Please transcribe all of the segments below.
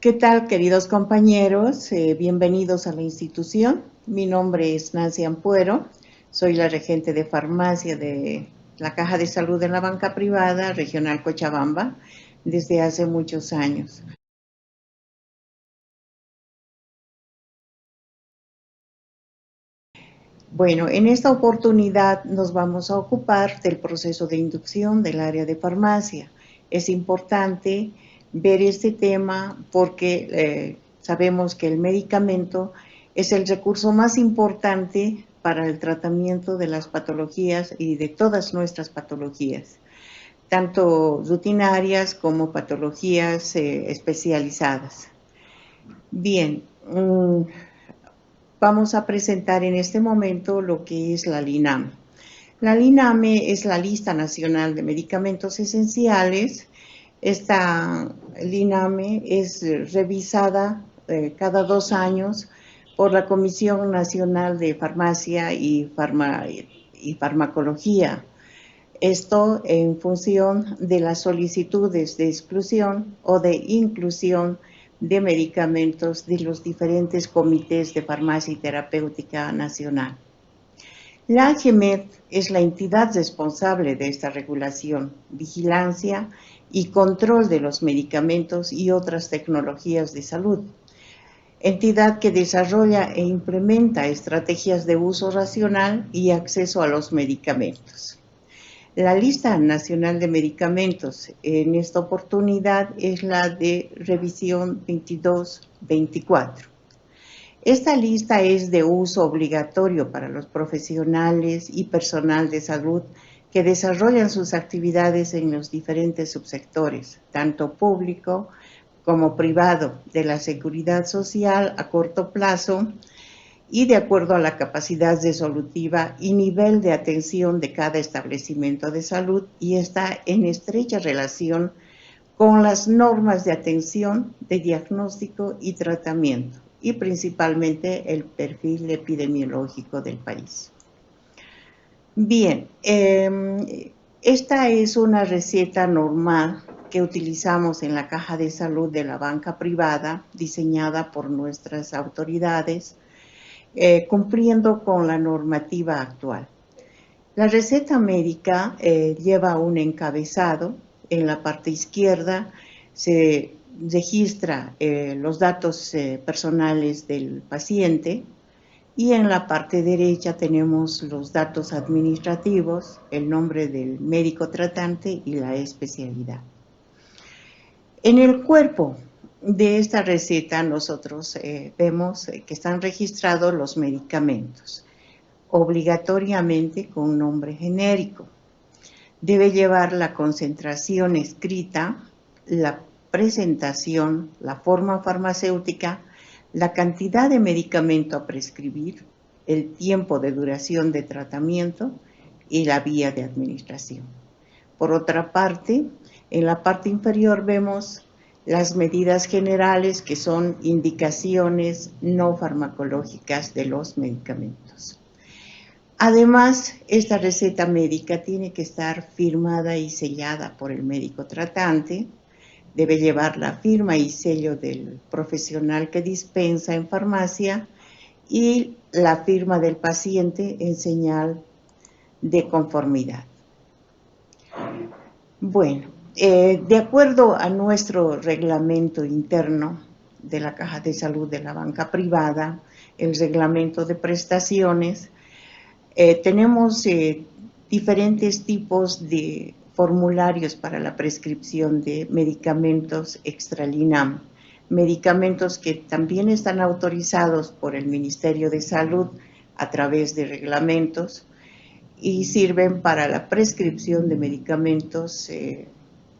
¿Qué tal, queridos compañeros? Bienvenidos a la institución. Mi nombre es Nancy Ampuero, soy la regente de farmacia de la Caja de Salud de la Banca Privada Regional Cochabamba desde hace muchos años. Bueno, en esta oportunidad nos vamos a ocupar del proceso de inducción del área de farmacia. Es importante ver este tema porque sabemos que el medicamento es el recurso más importante para el tratamiento de las patologías y de todas nuestras patologías, tanto rutinarias como patologías especializadas. Bien, vamos a presentar en este momento lo que es la LINAME. La LINAME es la Lista Nacional de Medicamentos Esenciales. Esta LINAME es revisada cada 2 años por la Comisión Nacional de Farmacia y Farmacología. Esto en función de las solicitudes de exclusión o de inclusión de medicamentos de los diferentes comités de farmacia y terapéutica nacional. La AGEMED es la entidad responsable de esta regulación, vigilancia y control de los medicamentos y otras tecnologías de salud. Entidad que desarrolla e implementa estrategias de uso racional y acceso a los medicamentos. La lista nacional de medicamentos en esta oportunidad es la de revisión 22-24. Esta lista es de uso obligatorio para los profesionales y personal de salud que desarrollan sus actividades en los diferentes subsectores, tanto público como privado, de la seguridad social a corto plazo, y de acuerdo a la capacidad resolutiva y nivel de atención de cada establecimiento de salud, y está en estrecha relación con las normas de atención, de diagnóstico y tratamiento, y principalmente el perfil epidemiológico del país. Bien, esta es una receta normal que utilizamos en la Caja de Salud de la Banca Privada, diseñada por nuestras autoridades, cumpliendo con la normativa actual. La receta médica lleva un encabezado. En la parte izquierda se registra los datos personales del paciente, y en la parte derecha tenemos los datos administrativos, el nombre del médico tratante y la especialidad. En el cuerpo de esta receta nosotros vemos que están registrados los medicamentos, obligatoriamente con nombre genérico. Debe llevar la concentración escrita, la presentación, la forma farmacéutica, la cantidad de medicamento a prescribir, el tiempo de duración de tratamiento y la vía de administración. Por otra parte, en la parte inferior vemos las medidas generales, que son indicaciones no farmacológicas de los medicamentos. Además, esta receta médica tiene que estar firmada y sellada por el médico tratante. Debe llevar la firma y sello del profesional que dispensa en farmacia y la firma del paciente en señal de conformidad. Bueno, de acuerdo a nuestro reglamento interno de la Caja de Salud de la Banca Privada, el reglamento de prestaciones, tenemos diferentes tipos de formularios para la prescripción de medicamentos extra LINAM, medicamentos que también están autorizados por el Ministerio de Salud a través de reglamentos y sirven para la prescripción de medicamentos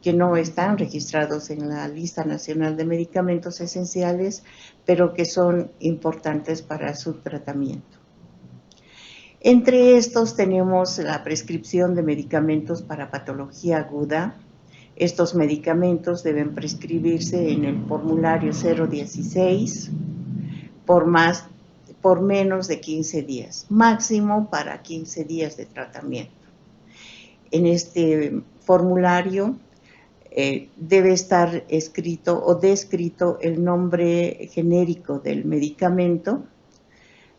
que no están registrados en la Lista Nacional de Medicamentos Esenciales, pero que son importantes para su tratamiento. Entre estos tenemos la prescripción de medicamentos para patología aguda. Estos medicamentos deben prescribirse en el formulario 016 por menos de 15 días, máximo para 15 días de tratamiento. En este formulario debe estar escrito o descrito el nombre genérico del medicamento.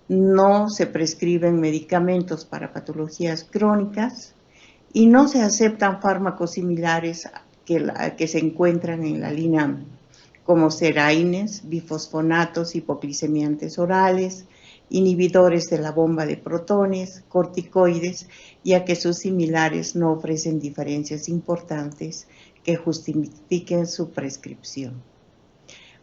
No se prescriben medicamentos para patologías crónicas y no se aceptan fármacos similares que se encuentran en la línea, como seraines, bifosfonatos, hipoglicemiantes orales, inhibidores de la bomba de protones, corticoides, ya que sus similares no ofrecen diferencias importantes que justifiquen su prescripción.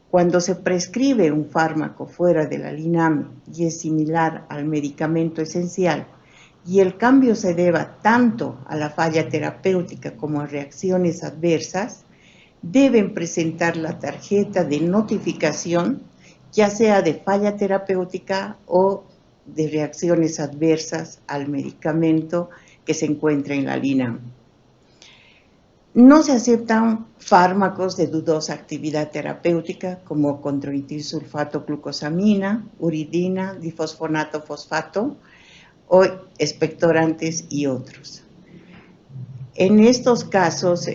Cuando se prescribe un fármaco fuera de la LINAME y es similar al medicamento esencial y el cambio se deba tanto a la falla terapéutica como a reacciones adversas, deben presentar la tarjeta de notificación, ya sea de falla terapéutica o de reacciones adversas al medicamento que se encuentra en la LINAME. No se aceptan fármacos de dudosa actividad terapéutica como condroitin-sulfato glucosamina, uridina, difosfonato fosfato o expectorantes y otros. En estos casos,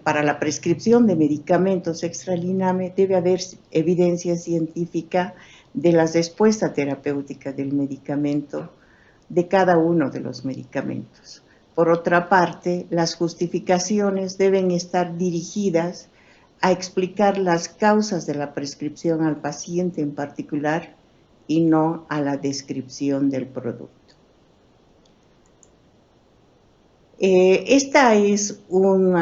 para la prescripción de medicamentos extra-LINAME debe haber evidencia científica de la respuesta terapéutica del medicamento, de cada uno de los medicamentos. Por otra parte, las justificaciones deben estar dirigidas a explicar las causas de la prescripción al paciente en particular y no a la descripción del producto. Esta es un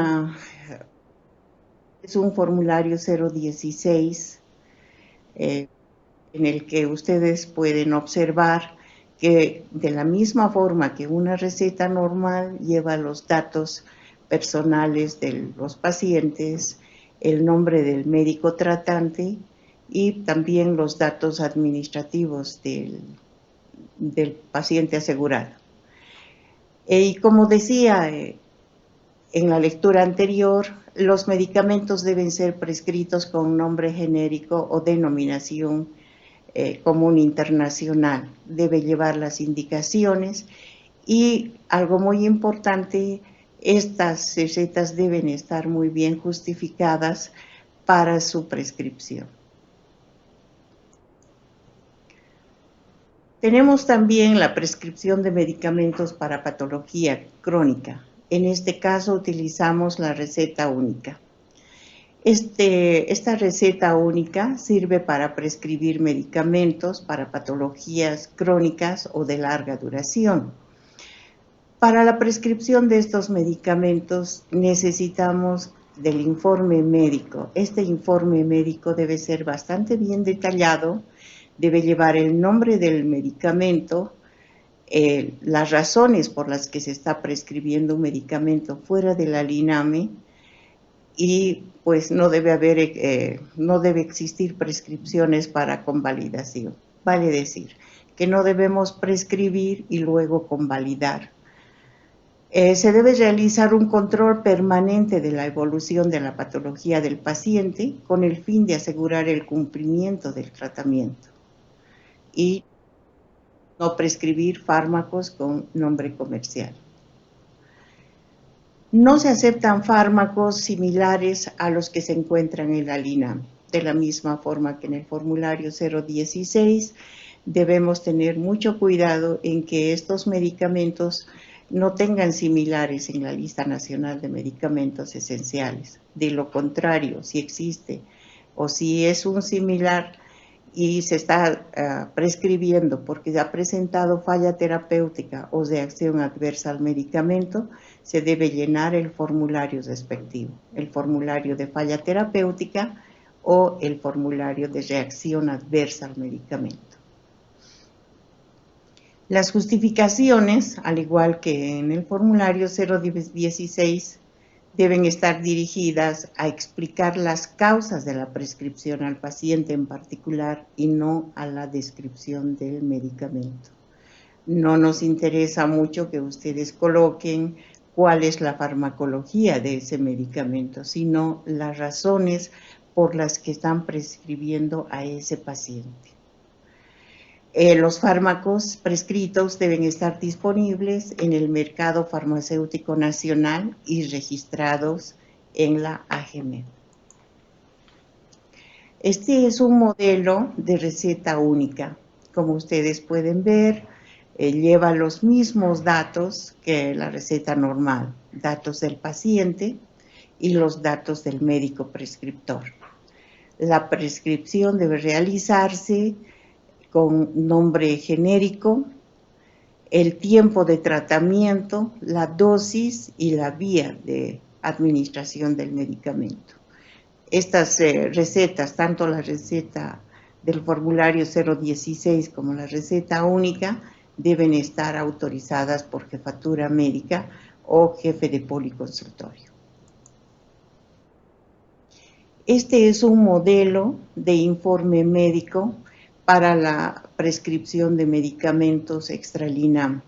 formulario 016 en el que ustedes pueden observar que de la misma forma que una receta normal lleva los datos personales de los pacientes, el nombre del médico tratante y también los datos administrativos del paciente asegurado. Y como decía en la lectura anterior, los medicamentos deben ser prescritos con nombre genérico o denominación común internacional. Debe llevar las indicaciones y algo muy importante, estas recetas deben estar muy bien justificadas para su prescripción. Tenemos también la prescripción de medicamentos para patología crónica. En este caso utilizamos la receta única. Esta receta única sirve para prescribir medicamentos para patologías crónicas o de larga duración. Para la prescripción de estos medicamentos necesitamos del informe médico. Este informe médico debe ser bastante bien detallado, debe llevar el nombre del medicamento, las razones por las que se está prescribiendo un medicamento fuera de la LINAME y pues no debe existir prescripciones para convalidación. Vale decir que no debemos prescribir y luego convalidar. Se debe realizar un control permanente de la evolución de la patología del paciente con el fin de asegurar el cumplimiento del tratamiento y no prescribir fármacos con nombre comercial. No se aceptan fármacos similares a los que se encuentran en la LINAME. De la misma forma que en el formulario 016, debemos tener mucho cuidado en que estos medicamentos no tengan similares en la lista nacional de medicamentos esenciales. De lo contrario, si existe o si es un similar y se está prescribiendo porque ha presentado falla terapéutica o reacción adversa al medicamento, se debe llenar el formulario respectivo, el formulario de falla terapéutica o el formulario de reacción adversa al medicamento. Las justificaciones, al igual que en el formulario 016, deben estar dirigidas a explicar las causas de la prescripción al paciente en particular y no a la descripción del medicamento. No nos interesa mucho que ustedes coloquen cuál es la farmacología de ese medicamento, sino las razones por las que están prescribiendo a ese paciente. Los fármacos prescritos deben estar disponibles en el mercado farmacéutico nacional y registrados en la AGMED. Este es un modelo de receta única. Como ustedes pueden ver, lleva los mismos datos que la receta normal, datos del paciente y los datos del médico prescriptor. La prescripción debe realizarse con nombre genérico, el tiempo de tratamiento, la dosis y la vía de administración del medicamento. Estas recetas, tanto la receta del formulario 016 como la receta única, deben estar autorizadas por jefatura médica o jefe de policonsultorio. Este es un modelo de informe médico para la prescripción de medicamentos extra-LINAM.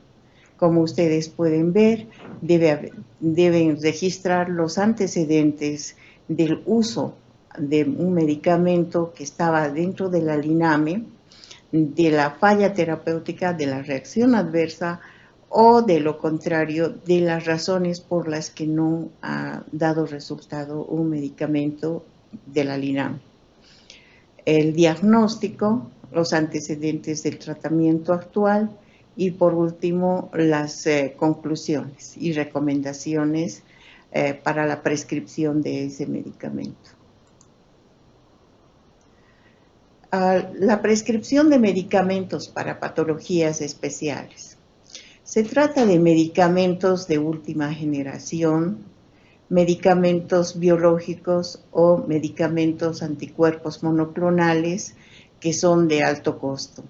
Como ustedes pueden ver, deben registrar los antecedentes del uso de un medicamento que estaba dentro de la LINAME, de la falla terapéutica, de la reacción adversa o de lo contrario, de las razones por las que no ha dado resultado un medicamento de la LINAM. El diagnóstico, los antecedentes del tratamiento actual y por último las conclusiones y recomendaciones para la prescripción de ese medicamento. La prescripción de medicamentos para patologías especiales. Se trata de medicamentos de última generación, medicamentos biológicos o medicamentos anticuerpos monoclonales que son de alto costo.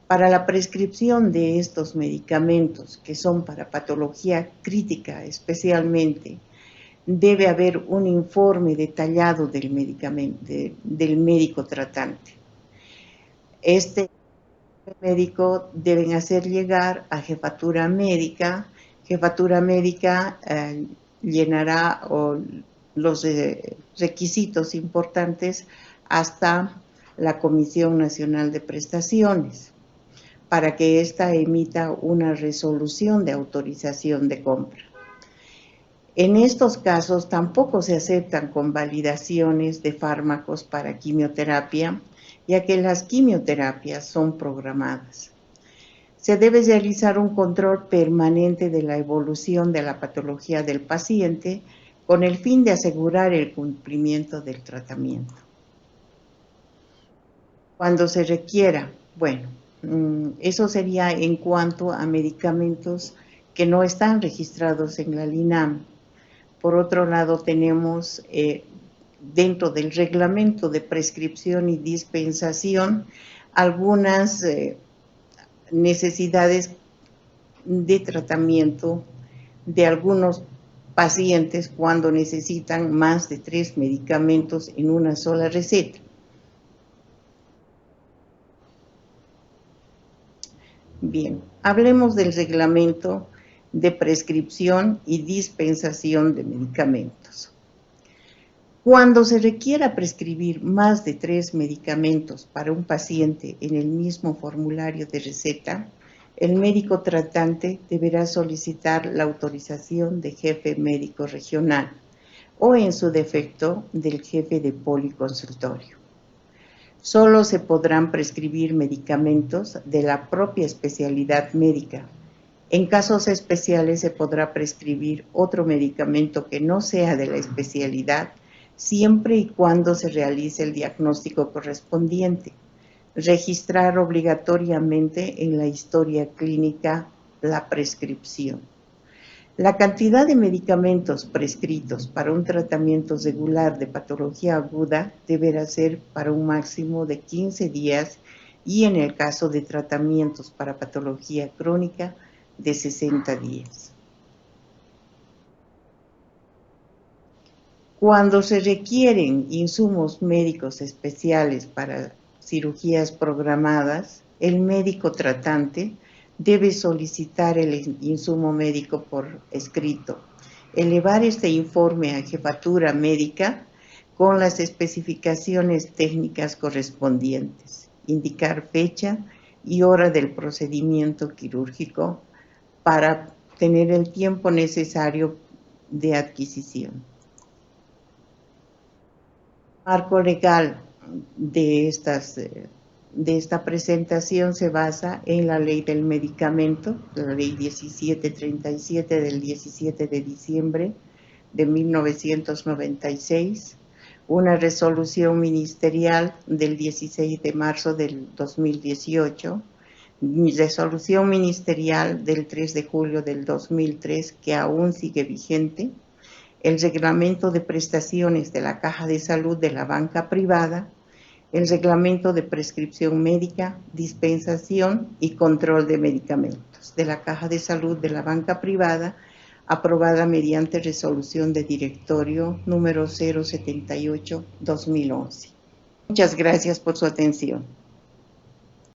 Para la prescripción de estos medicamentos, que son para patología crítica especialmente, debe haber un informe detallado del medicamento, del médico tratante. Este médico deben hacer llegar a jefatura médica. Jefatura médica llenará los requisitos importantes hasta la Comisión Nacional de Prestaciones para que ésta emita una resolución de autorización de compra. En estos casos tampoco se aceptan convalidaciones de fármacos para quimioterapia, ya que las quimioterapias son programadas. Se debe realizar un control permanente de la evolución de la patología del paciente con el fin de asegurar el cumplimiento del tratamiento. Cuando se requiera, bueno, eso sería en cuanto a medicamentos que no están registrados en la LINAM. Por otro lado, tenemos dentro del reglamento de prescripción y dispensación algunas necesidades de tratamiento de algunos pacientes cuando necesitan más de 3 medicamentos en una sola receta. Bien, hablemos del reglamento de prescripción y dispensación de medicamentos. Cuando se requiera prescribir más de 3 medicamentos para un paciente en el mismo formulario de receta, el médico tratante deberá solicitar la autorización del jefe médico regional o, en su defecto, del jefe de policonsultorio. Solo se podrán prescribir medicamentos de la propia especialidad médica. En casos especiales se podrá prescribir otro medicamento que no sea de la especialidad, siempre y cuando se realice el diagnóstico correspondiente. Registrar obligatoriamente en la historia clínica la prescripción. La cantidad de medicamentos prescritos para un tratamiento regular de patología aguda deberá ser para un máximo de 15 días y en el caso de tratamientos para patología crónica de 60 días. Cuando se requieren insumos médicos especiales para cirugías programadas, el médico tratante debe solicitar el insumo médico por escrito, elevar este informe a jefatura médica con las especificaciones técnicas correspondientes, indicar fecha, y hora del procedimiento quirúrgico para tener el tiempo necesario de adquisición. Marco legal de esta presentación se basa en la ley del medicamento, la ley 1737 del 17 de diciembre de 1996, una resolución ministerial del 16 de marzo del 2018, resolución ministerial del 3 de julio del 2003 que aún sigue vigente, el reglamento de prestaciones de la Caja de Salud de la banca privada, el reglamento de prescripción médica, dispensación y control de medicamentos de la Caja de Salud de la banca privada, aprobada mediante resolución de directorio número 078-2011. Muchas gracias por su atención.